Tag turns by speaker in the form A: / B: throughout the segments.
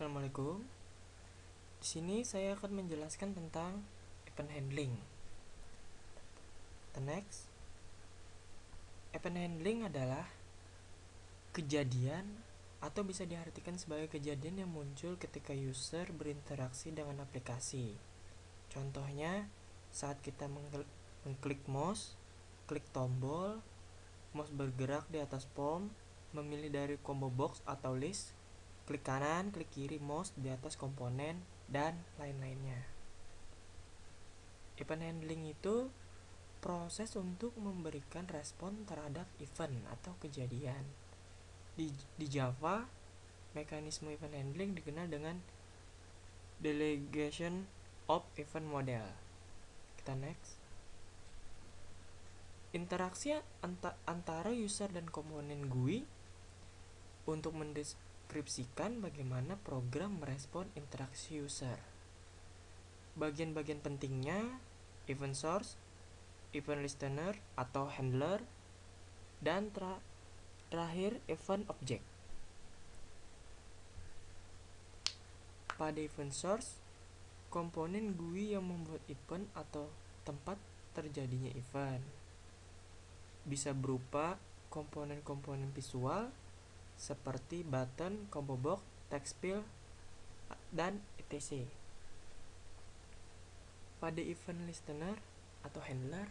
A: Assalamualaikum. Di sini saya akan menjelaskan tentang event handling. The next, event handling adalah kejadian atau bisa diartikan sebagai kejadian yang muncul ketika user berinteraksi dengan aplikasi. Contohnya, saat kita mengklik mouse, klik tombol, mouse bergerak di atas pom, memilih dari combo box atau list, klik kanan, klik kiri mouse di atas komponen, dan lain-lainnya. Event handling itu proses untuk memberikan respon terhadap event atau kejadian. Di Java, mekanisme event handling dikenal dengan delegation of event model. Kita next. Interaksi antara user dan komponen GUI untuk mendeskripsikan bagaimana program merespon interaksi user. Bagian-bagian pentingnya event source, event listener atau handler, dan terakhir event object. Pada event source, komponen GUI yang membuat event atau tempat terjadinya event bisa berupa komponen-komponen visual seperti button, combo box, text field, dan etc. Pada event listener atau handler,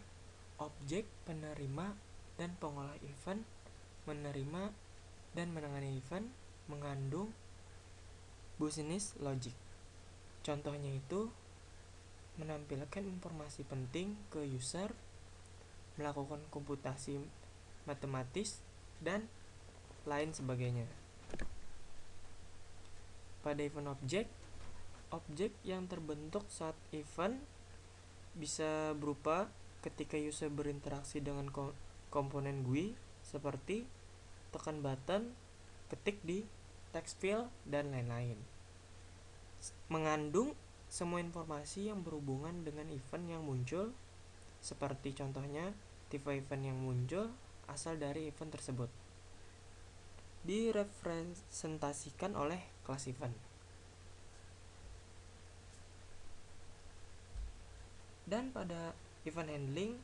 A: objek penerima dan pengolah event menerima dan menangani event mengandung business logic. Contohnya itu menampilkan informasi penting ke user, melakukan komputasi matematis, dan lain sebagainya. Pada event objek yang terbentuk saat event bisa berupa ketika user berinteraksi dengan komponen GUI seperti tekan button, ketik di text field, dan lain-lain. Mengandung semua informasi yang berhubungan dengan event yang muncul, seperti contohnya tipe event yang muncul asal dari event tersebut. Direpresentasikan oleh kelas event. Dan pada event handling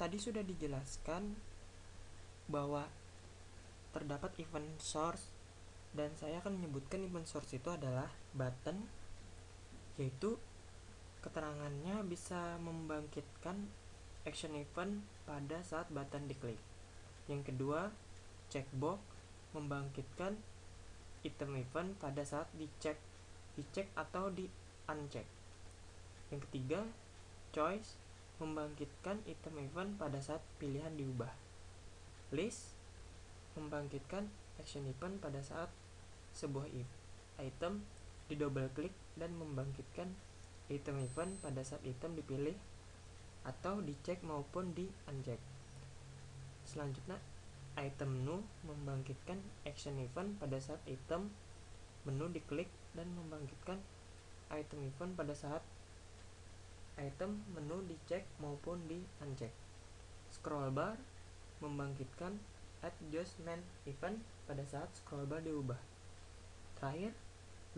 A: tadi sudah dijelaskan bahwa terdapat event source, dan saya akan menyebutkan event source itu adalah button, yaitu keterangannya bisa membangkitkan action event pada saat button diklik. Yang kedua, checkbox membangkitkan item event pada saat dicek atau di uncheck. Yang ketiga, choice membangkitkan item event pada saat pilihan diubah. List membangkitkan action event pada saat sebuah item di double klik dan membangkitkan item event pada saat item dipilih atau dicek maupun di uncheck. Selanjutnya, item menu membangkitkan action event pada saat item menu diklik dan membangkitkan item event pada saat item menu dicek maupun di uncheck. Scroll bar membangkitkan adjustment event pada saat scroll bar diubah. Terakhir,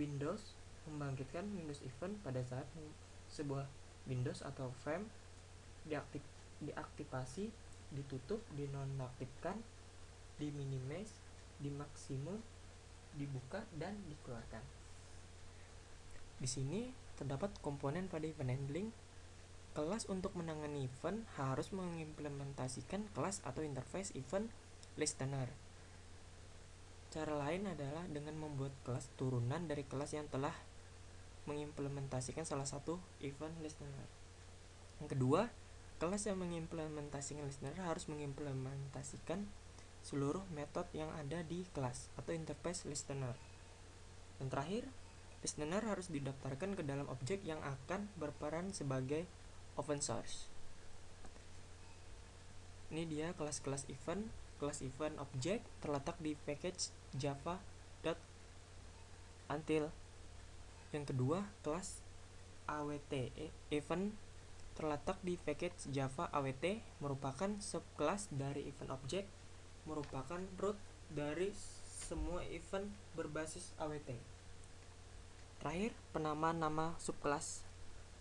A: Windows membangkitkan Windows event pada saat sebuah Windows atau frame diaktifasi, ditutup, dinonaktifkan, diminimize, dimaksimum, dibuka, dan dikeluarkan. Di sini terdapat komponen pada event handling. Kelas untuk menangani event harus mengimplementasikan kelas atau interface event listener. Cara lain adalah dengan membuat kelas turunan dari kelas yang telah mengimplementasikan salah satu event listener. Yang kedua, kelas yang mengimplementasikan listener harus mengimplementasikan seluruh metode yang ada di kelas atau interface listener. Dan terakhir, listener harus didaftarkan ke dalam objek yang akan berperan sebagai open source. Ini dia kelas-kelas event. Kelas event object terletak di package java.until. Yang kedua, kelas awt event terletak di package java awt, merupakan subkelas dari event object, merupakan root dari semua event berbasis awt. Terakhir, penamaan nama subkelas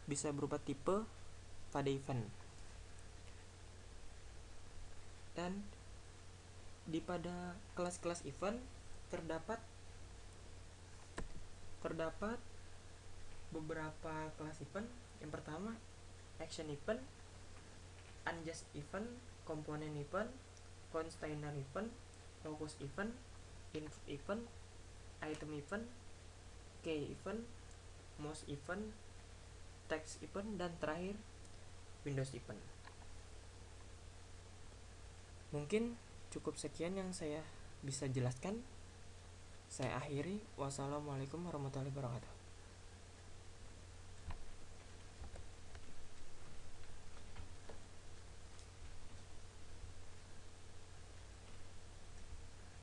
A: bisa berupa tipe pada event. Dan pada kelas-kelas event terdapat beberapa kelas event. Yang pertama, action event, unjust event, component event, container event, locus event, input event, item event, key event, mouse event, text event, dan terakhir Windows event. Mungkin cukup sekian yang saya bisa jelaskan. Saya akhiri. Wassalamualaikum warahmatullahi wabarakatuh.